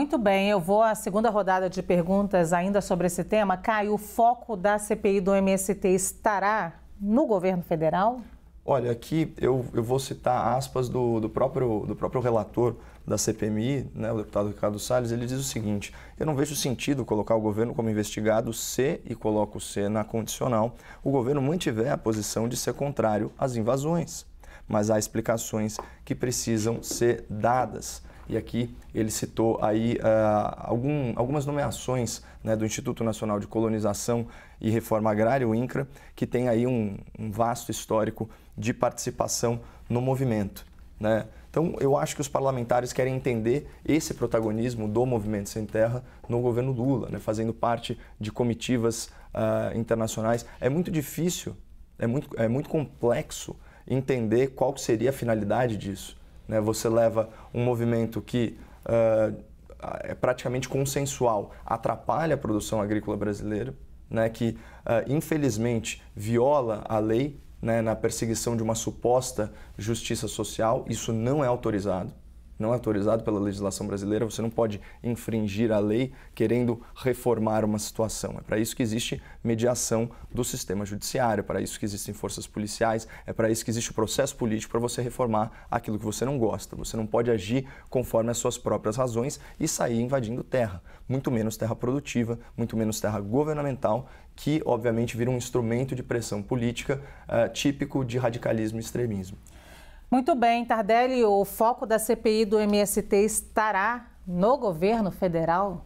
Muito bem, eu vou à segunda rodada de perguntas ainda sobre esse tema. Caio, o foco da CPI do MST estará no governo federal? Olha, aqui eu vou citar aspas do próprio relator da CPMI, né, o deputado Ricardo Salles. Ele diz o seguinte: eu não vejo sentido colocar o governo como investigado se, e coloco o se na condicional, o governo mantiver a posição de ser contrário às invasões. Mas há explicações que precisam ser dadas. E aqui ele citou aí algumas nomeações, né, do Instituto Nacional de Colonização e Reforma Agrária, o INCRA, que tem aí um vasto histórico de participação no movimento, né? Então, eu acho que os parlamentares querem entender esse protagonismo do Movimento Sem Terra no governo Lula, né, fazendo parte de comitivas internacionais. É muito difícil, é muito complexo entender qual seria a finalidade disso, né? Você leva um movimento que é praticamente consensual, atrapalha a produção agrícola brasileira, né, que infelizmente viola a lei, né, na perseguição de uma suposta justiça social. Isso não é autorizado. Não é autorizado pela legislação brasileira. Você não pode infringir a lei querendo reformar uma situação. É para isso que existe mediação do sistema judiciário, é para isso que existem forças policiais, é para isso que existe o processo político, para você reformar aquilo que você não gosta. Você não pode agir conforme as suas próprias razões e sair invadindo terra, muito menos terra produtiva, muito menos terra governamental, que obviamente vira um instrumento de pressão política típico de radicalismo e extremismo. Muito bem, Tardelli, o foco da CPI do MST estará no governo federal?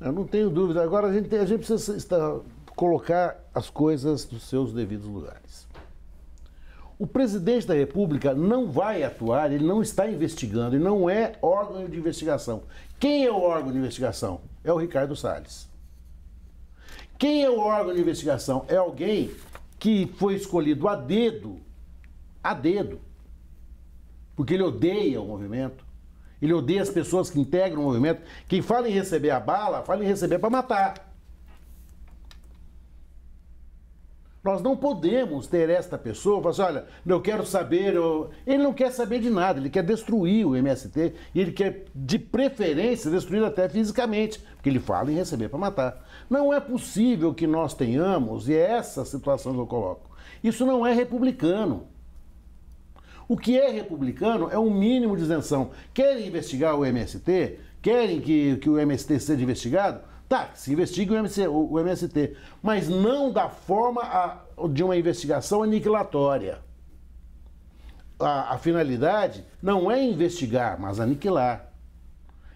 Eu não tenho dúvida. Agora a gente precisa colocar as coisas nos seus devidos lugares. O presidente da República não vai atuar, ele não está investigando, ele não é órgão de investigação. Quem é o órgão de investigação? É o Ricardo Salles. Quem é o órgão de investigação? É alguém que foi escolhido a dedo, porque ele odeia o movimento, ele odeia as pessoas que integram o movimento. Quem fala em receber a bala, fala em receber para matar. Nós não podemos ter esta pessoa, falar assim, olha, eu quero saber... Ele não quer saber de nada, ele quer destruir o MST e ele quer, de preferência, destruir até fisicamente, porque ele fala em receber para matar. Não é possível que nós tenhamos, e é essa situação que eu coloco, isso não é republicano. O que é republicano é um mínimo de isenção. Querem investigar o MST? Querem que o MST seja investigado? Tá, se investigue o MST, mas não da forma de uma investigação aniquilatória. A finalidade não é investigar, mas aniquilar.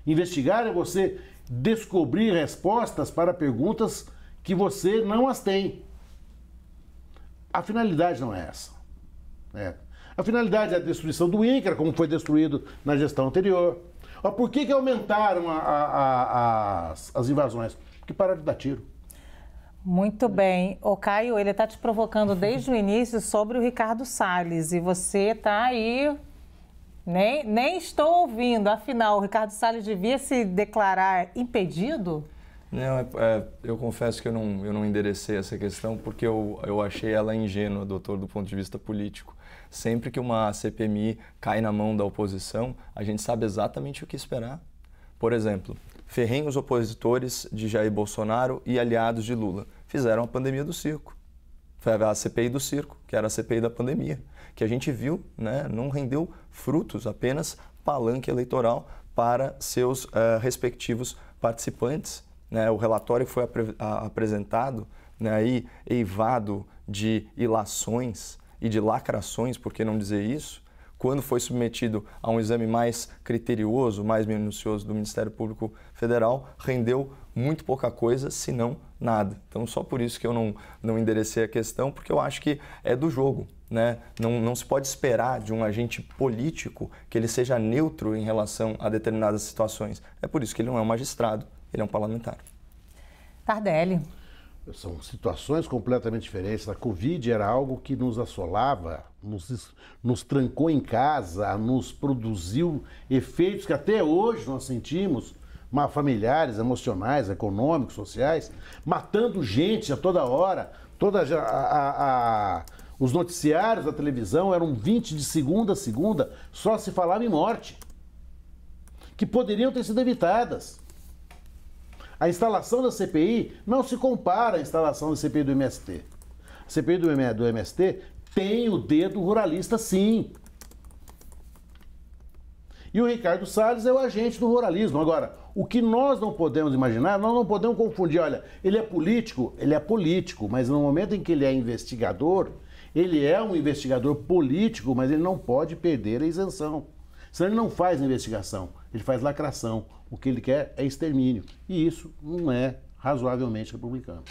Investigar é você descobrir respostas para perguntas que você não as tem. A finalidade não é essa. A finalidade é a destruição do INCRA, como foi destruído na gestão anterior. Por que aumentaram as invasões? Porque pararam de dar tiro. Muito bem. O Caio, ele está te provocando desde o início sobre o Ricardo Salles e você está aí... Nem estou ouvindo. Afinal, o Ricardo Salles devia se declarar impedido? Não, eu confesso que eu não enderecei essa questão porque eu achei ela ingênua, doutor, do ponto de vista político. Sempre que uma CPMI cai na mão da oposição, a gente sabe exatamente o que esperar. Por exemplo, ferrenhos opositores de Jair Bolsonaro e aliados de Lula fizeram a pandemia do circo. Foi a CPI do circo, que era a CPI da pandemia, que a gente viu, né, não rendeu frutos, apenas palanque eleitoral para seus respectivos participantes. Né? O relatório foi apresentado, né, aí, eivado de ilações e de lacrações, por que não dizer isso, quando foi submetido a um exame mais criterioso, mais minucioso do Ministério Público Federal, rendeu muito pouca coisa, se não nada. Então, só por isso que eu não enderecei a questão, porque eu acho que é do jogo, né? Não se pode esperar de um agente político que ele seja neutro em relação a determinadas situações. É por isso que ele não é um magistrado, ele é um parlamentar. Tardelli. São situações completamente diferentes. A Covid era algo que nos assolava, nos trancou em casa, nos produziu efeitos que até hoje nós sentimos, familiares, emocionais, econômicos, sociais, matando gente a toda hora. Os noticiários da televisão eram 20 de segunda a segunda, só se falava em morte, que poderiam ter sido evitadas. A instalação da CPI não se compara à instalação da CPI do MST. A CPI do MST tem o dedo ruralista, sim. E o Ricardo Salles é o agente do ruralismo. Agora, o que nós não podemos imaginar, nós não podemos confundir. Olha, ele é político, mas no momento em que ele é investigador, ele é um investigador político, mas ele não pode perder a isenção. Senão ele não faz investigação, ele faz lacração. O que ele quer é extermínio. E isso não é razoavelmente republicano.